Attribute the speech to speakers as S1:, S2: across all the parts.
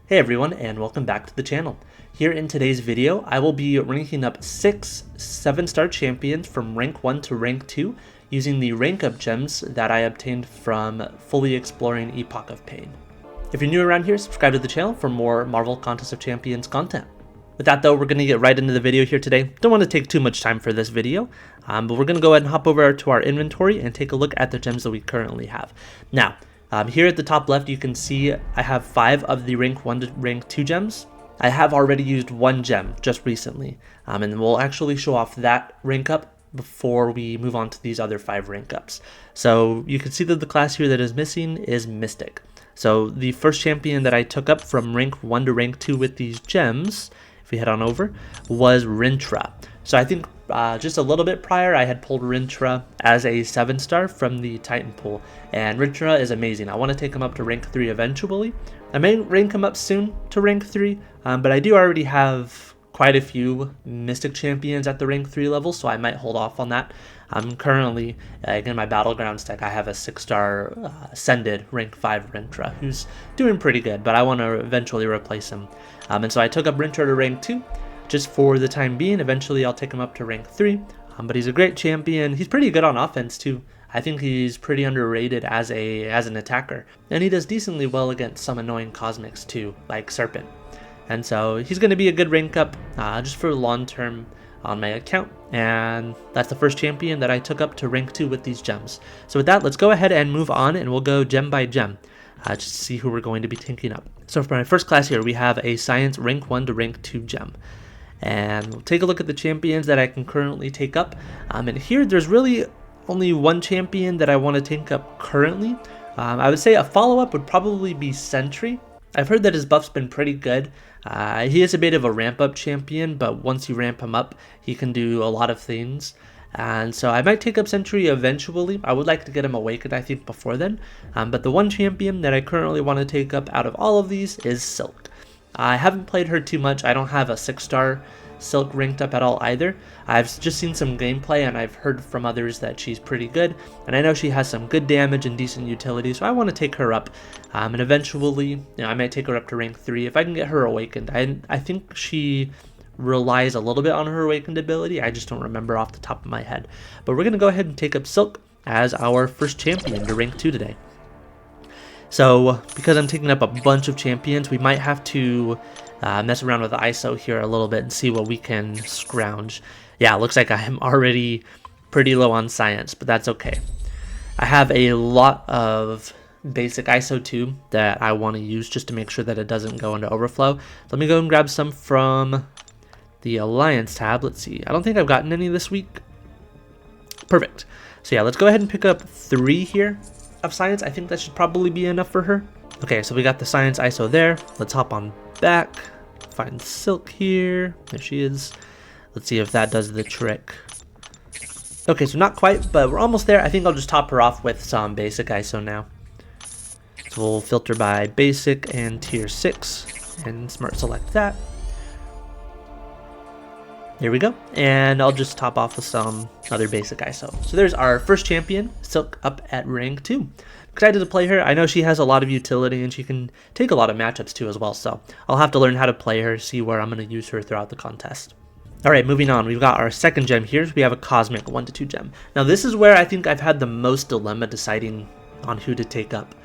S1: Hey everyone, and welcome back to the channel. Here in today's video, I will be ranking up 6 7-star champions from rank 1 to rank 2 using the rank up gems that I obtained from fully exploring Epoch of Pain. If you're new around here, subscribe to the channel for more Marvel Contest of Champions content. With that though, we're going to get right into the video here today. Don't want to take too much time for this video, but we're going to go ahead and hop over to our inventory and take a look at the gems that we currently have. Now, here at the top left, you can see I have 5 of the rank 1 to rank 2 gems. I have already used 1 gem just recently, and we'll actually show off that rank up before we move on to these other 5 rank ups. So you can see that the class here that is missing is Mystic. So the first champion that I took up from rank 1 to rank 2 with these gems, if we head on over, was Rintra. So I think just a little bit prior, I had pulled Rintra as a 7-star from the Titan pool, and Rintra is amazing. I want to take him up to rank 3 eventually. I may rank him up soon to rank 3, but I do already have quite a few Mystic champions at the rank 3 level, so I might hold off on that. Currently, in my Battlegrounds deck, I have a 6-star Ascended rank 5 Rintra, who's doing pretty good, but I want to eventually replace him. And so I took up Rintra to rank 2. Just for the time being. Eventually I'll take him up to rank 3, but he's a great champion. He's pretty good on offense too. I think he's pretty underrated as an attacker, and he does decently well against some annoying cosmics too, like Serpent. And so he's going to be a good rank up just for long term on my account, and that's the first champion that I took up to rank 2 with these gems. So with that, let's go ahead and move on, and we'll go gem by gem just to see who we're going to be taking up. So for my first class here, we have a Science rank 1 to rank 2 gem. And we'll take a look at the champions that I can currently take up. And here there's really only one champion that I want to take up currently. I would say a follow-up would probably be Sentry. I've heard that his buff's been pretty good. He is a bit of a ramp-up champion, but once you ramp him up, he can do a lot of things. And so I might take up Sentry eventually. I would like to get him awakened, I think, before then. But the one champion that I currently want to take up out of all of these is Silk. I haven't played her too much. I don't have a 6-star Silk ranked up at all either. I've just seen some gameplay, and I've heard from others that she's pretty good, and I know she has some good damage and decent utility, so I want to take her up, and eventually, I might take her up to rank 3 if I can get her awakened. I think she relies a little bit on her awakened ability. I just don't remember off the top of my head, but we're going to go ahead and take up Silk as our first champion to rank 2 today. So, because I'm taking up a bunch of champions, we might have to mess around with the ISO here a little bit and see what we can scrounge. Yeah, it looks like I'm already pretty low on science, but that's okay. I have a lot of basic ISO too that I want to use just to make sure that it doesn't go into overflow. Let me go and grab some from the Alliance tab. Let's see. I don't think I've gotten any this week. Perfect. So yeah, let's go ahead and pick up 3 here of science. I think that should probably be enough for her. Okay, so we got the science ISO there. Let's hop on back, find Silk here. There she is. Let's see if that does the trick. Okay, so not quite, but we're almost there. I think I'll just top her off with some basic ISO now. So we'll filter by basic and tier 6 and smart select that. There we go, and I'll just top off with some other basic ISO. So there's our first champion, Silk, up at rank 2. Excited to play her. I know she has a lot of utility, and she can take a lot of matchups too as well, so I'll have to learn how to play her, see where I'm going to use her throughout the contest. Alright, moving on, we've got our second gem here. We have a Cosmic 1 to 2 gem. Now this is where I think I've had the most dilemma deciding on who to take up.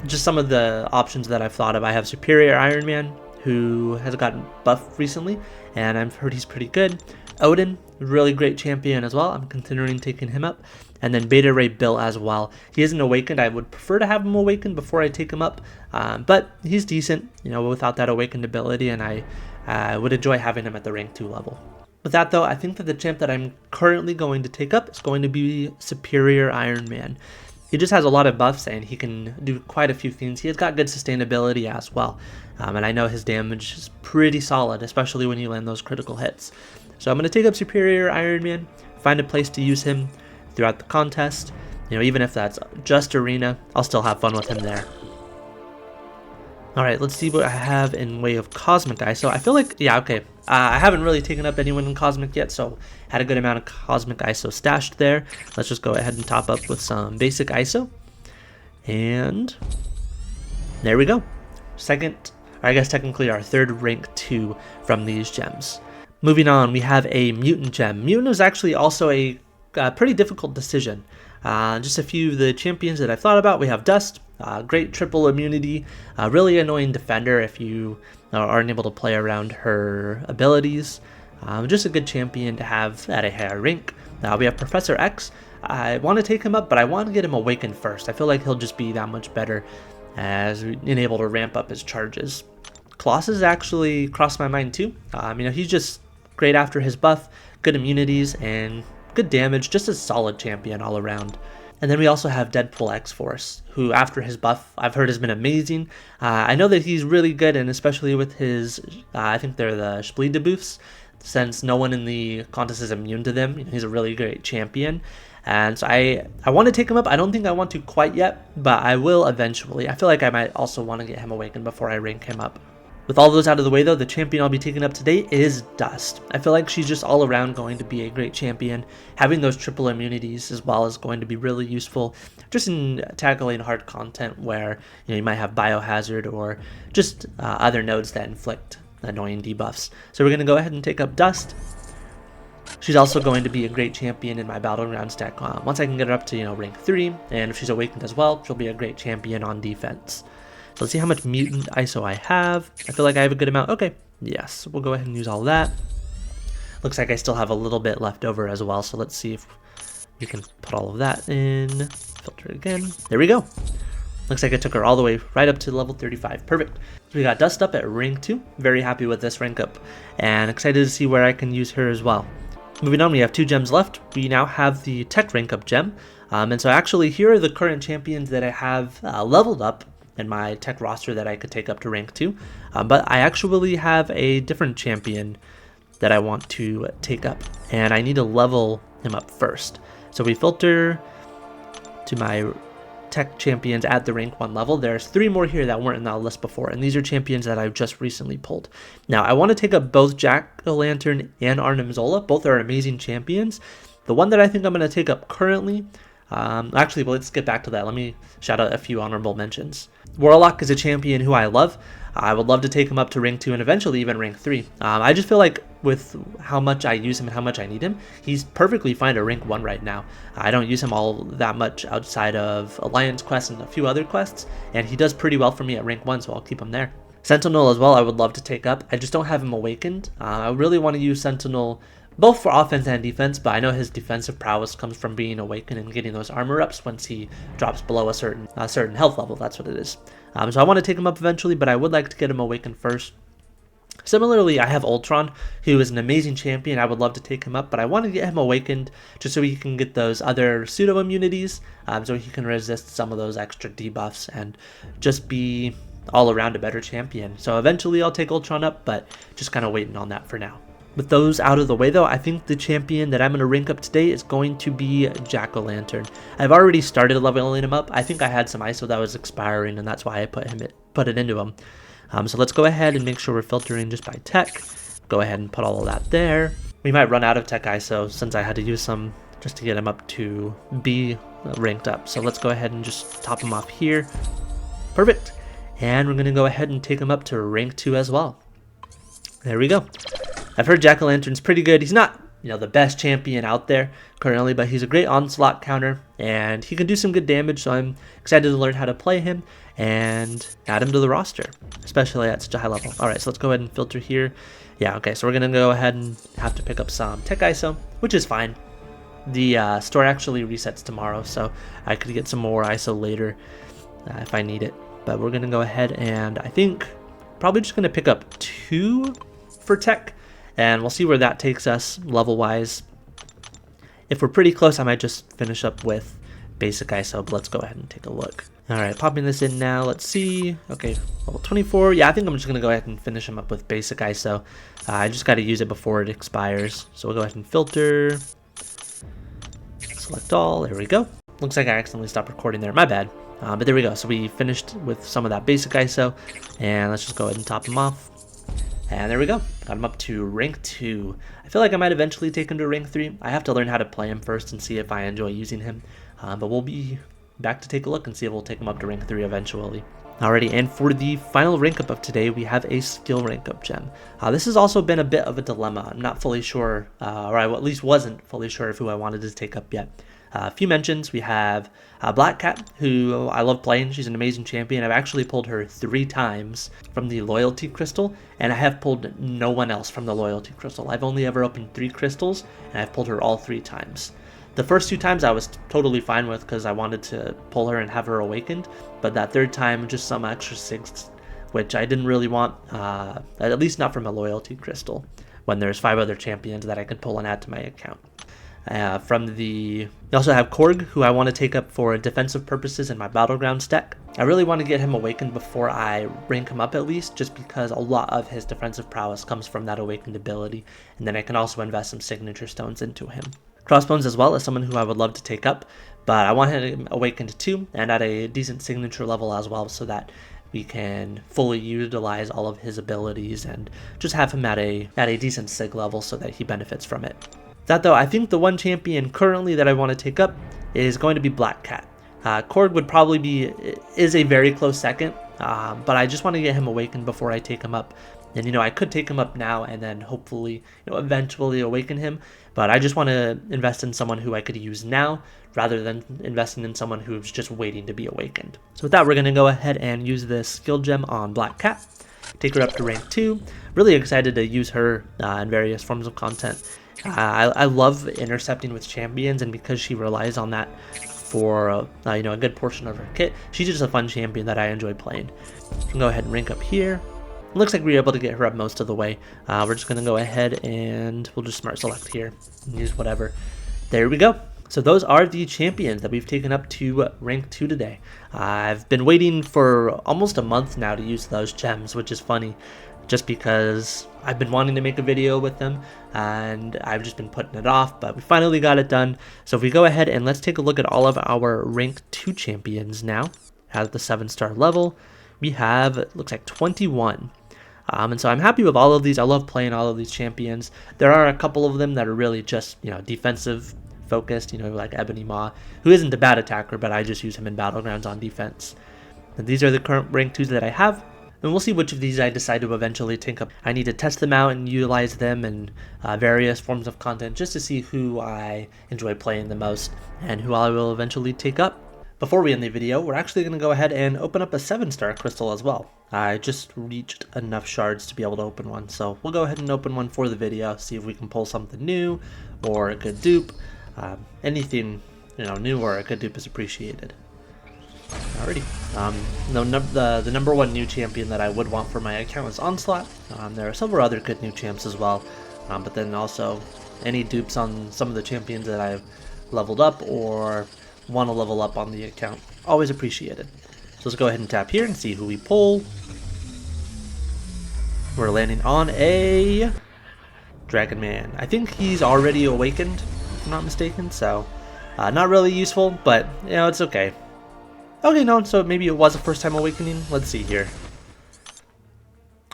S1: Just some of the options that I've thought of. I have Superior Iron Man, who has gotten buffed recently, and I've heard he's pretty good. Odin, really great champion as well. I'm considering taking him up. And then Beta Ray Bill as well. He isn't awakened. I would prefer to have him awakened before I take him up, but he's decent, without that awakened ability, and I would enjoy having him at the rank 2 level. With that though, I think that the champ that I'm currently going to take up is going to be Superior Iron Man. He just has a lot of buffs, and he can do quite a few things. He has got good sustainability as well, and I know his damage is pretty solid, especially when you land those critical hits. So I'm going to take up Superior Iron Man, find a place to use him throughout the contest. Even if that's just arena, I'll still have fun with him there. Alright, let's see what I have in way of Cosmic ISO. I feel like, yeah, okay. I haven't really taken up anyone in Cosmic yet, so had a good amount of Cosmic ISO stashed there. Let's just go ahead and top up with some basic ISO. And there we go. second, or I guess technically our third rank 2 from these gems. Moving on, we have a Mutant gem. Mutant was actually also a pretty difficult decision. Just a few of the champions that I thought about. We have Dust, great triple immunity, really annoying defender if you aren't able to play around her abilities. Just a good champion to have at a higher rank. We have Professor X. I want to take him up, but I want to get him awakened first. I feel like he'll just be that much better as able to ramp up his charges. Colossus actually crossed my mind too. He's just great after his buff, good immunities, and good damage, just a solid champion all around. And then we also have Deadpool X-Force, who after his buff, I've heard has been amazing. I know that he's really good, and especially with his, I think they're the Splee debuffs, since no one in the contest is immune to them. He's a really great champion. And so I want to take him up. I don't think I want to quite yet, but I will eventually. I feel like I might also want to get him awakened before I rank him up. With all those out of the way though, the champion I'll be taking up today is Dust. I feel like she's just all around going to be a great champion. Having those triple immunities as well is going to be really useful just in tackling hard content where you might have biohazard or just other nodes that inflict annoying debuffs. So we're going to go ahead and take up Dust. She's also going to be a great champion in my battleground stack once I can get her up to rank 3, and if she's awakened as well, she'll be a great champion on defense. So let's see how much mutant ISO I have. I feel like I have a good amount. Okay, yes, we'll go ahead and use all that. Looks like I still have a little bit left over as well, so let's see if we can put all of that in. Filter again. There we go. Looks like I took her all the way right up to level 35. Perfect. So we got Dust up at rank 2. Very happy with this rank up, and excited to see where I can use her as well. Moving on, we have 2 gems left. We now have the Tech rank up gem. And so actually here are the current champions that I have leveled up in my Tech roster that I could take up to rank 2. But I actually have a different champion that I want to take up, and I need to level him up first. So we filter to my Tech champions at the rank 1 level. There's 3 more here that weren't in that list before, and these are champions that I've just recently pulled. Now I want to take up both Jack-O-Lantern and Arnim Zola. Both are amazing champions. The one that I think I'm going to take up currently, actually, well, let's get back to that. Let me shout out a few honorable mentions. Warlock is a champion who I love. I would love to take him up to rank 2 and eventually even rank 3. I just feel like with how much I use him and how much I need him, he's perfectly fine at rank 1 right now. I don't use him all that much outside of Alliance quests and a few other quests, and he does pretty well for me at rank 1, so I'll keep him there. Sentinel as well, I would love to take up. I just don't have him awakened. I really want to use Sentinel both for offense and defense, but I know his defensive prowess comes from being awakened and getting those armor ups once he drops below a certain health level. That's what it is. So I want to take him up eventually, but I would like to get him awakened first. Similarly, I have Ultron, who is an amazing champion. I would love to take him up, but I want to get him awakened just so he can get those other pseudo immunities, so he can resist some of those extra debuffs and just be all around a better champion. So eventually I'll take Ultron up, but just kind of waiting on that for now. With those out of the way though, I think the champion that I'm going to rank up today is going to be Jack-O-Lantern. I've already started leveling him up. I think I had some ISO that was expiring, and that's why I put it into him. So let's go ahead and make sure we're filtering just by tech. Go ahead and put all of that there. We might run out of tech ISO since I had to use some just to get him up to be ranked up. So let's go ahead and just top him off here. Perfect. And we're going to go ahead and take him up to rank 2 as well. There we go. I've heard Jack-O-Lantern's pretty good. He's not, the best champion out there currently, but he's a great onslaught counter, and he can do some good damage, so I'm excited to learn how to play him and add him to the roster, especially at such a high level. Alright, so let's go ahead and filter here. Yeah, okay, so we're going to go ahead and have to pick up some Tech ISO, which is fine. The store actually resets tomorrow, so I could get some more ISO later if I need it. But we're going to go ahead and I think probably just going to pick up 2 for Tech. And we'll see where that takes us level-wise. If we're pretty close, I might just finish up with basic ISO, but let's go ahead and take a look. Alright, popping this in now. Let's see. Okay, level 24. Yeah, I think I'm just going to go ahead and finish him up with basic ISO. I just got to use it before it expires. So we'll go ahead and filter. Select all. There we go. Looks like I accidentally stopped recording there. My bad. But there we go. So we finished with some of that basic ISO. And let's just go ahead and top him off. And there we go. Got him up to rank 2. I feel like I might eventually take him to rank 3. I have to learn how to play him first and see if I enjoy using him. But we'll be back to take a look and see if we'll take him up to rank 3 eventually. Alrighty, and for the final rank up of today, we have a skill rank up gem. This has also been a bit of a dilemma. I'm not fully sure, or I at least wasn't fully sure of who I wanted to take up yet. A few mentions. We have Black Cat, who I love playing. She's an amazing champion. I've actually pulled her 3 times from the loyalty crystal, and I have pulled no one else from the loyalty crystal. I've only ever opened 3 crystals, and I've pulled her all 3 times. The first 2 times I was totally fine with because I wanted to pull her and have her awakened, but that 3rd time, just some extra sigs, which I didn't really want, at least not from a loyalty crystal, when there's 5 other champions that I can pull and add to my account. We also have Korg, who I want to take up for defensive purposes in my Battlegrounds deck. I really want to get him awakened before I rank him up at least, just because a lot of his defensive prowess comes from that awakened ability, and then I can also invest some signature stones into him. Crossbones as well is someone who I would love to take up, but I want him awakened too, and at a decent signature level as well, so that we can fully utilize all of his abilities and just have him at a decent sig level so that he benefits from it. That though, I think the one champion currently that I want to take up is going to be Black Cat. Korg would probably is a very close second, but I just want to get him awakened before I take him up. And I could take him up now and then hopefully eventually awaken him, but I just want to invest in someone who I could use now rather than investing in someone who's just waiting to be awakened. So with that, we're going to go ahead and use this skill gem on Black Cat, take her up to rank 2. Really excited to use her in various forms of content. I love intercepting with champions, and because she relies on that for a good portion of her kit, she's just a fun champion that I enjoy playing. So we can go ahead and rank up here. It looks like we were able to get her up most of the way. We're just going to go ahead and we'll just smart select here and use whatever. There we go. So those are the champions that we've taken up to rank 2 today. I've been waiting for almost a month now to use those gems, which is funny, just because I've been wanting to make a video with them and I've just been putting it off, but we finally got it done. So if we go ahead and let's take a look at all of our rank 2 champions now at the 7-star level, we have, it looks like 21. And so I'm happy with all of these. I love playing all of these champions. There are a couple of them that are really just, defensive focused, like Ebony Maw, who isn't a bad attacker, but I just use him in Battlegrounds on defense. And these are the current rank 2s that I have, and we'll see which of these I decide to eventually take up. I need to test them out and utilize them in various forms of content just to see who I enjoy playing the most and who I will eventually take up. Before we end the video, we're actually going to go ahead and open up a 7-star crystal as well. I just reached enough shards to be able to open one, so we'll go ahead and open one for the video, see if we can pull something new or a good dupe. Anything new or a good dupe is appreciated. Alrighty. The number 1 new champion that I would want for my account is Onslaught. There are several other good new champs as well, but then also any dupes on some of the champions that I've leveled up or want to level up on the account, always appreciated. So let's go ahead and tap here and see who we pull. We're landing on a Dragon Man. I think he's already awakened, if I'm not mistaken, so not really useful, but it's okay. Okay, no, so maybe it was a first time awakening. Let's see here.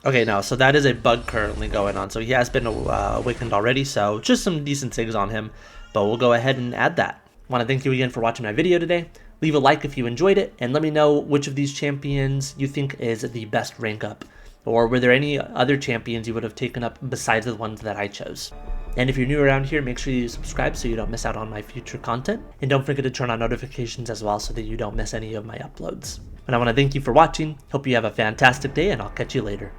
S1: Okay, no, so that is a bug currently going on, so he has been awakened already, so just some decent sigs on him, but we'll go ahead and add that. I want to thank you again for watching my video today. Leave a like if you enjoyed it, and let me know which of these champions you think is the best rank up. Or were there any other champions you would have taken up besides the ones that I chose? And if you're new around here, make sure you subscribe so you don't miss out on my future content. And don't forget to turn on notifications as well so that you don't miss any of my uploads. And I want to thank you for watching. Hope you have a fantastic day, and I'll catch you later.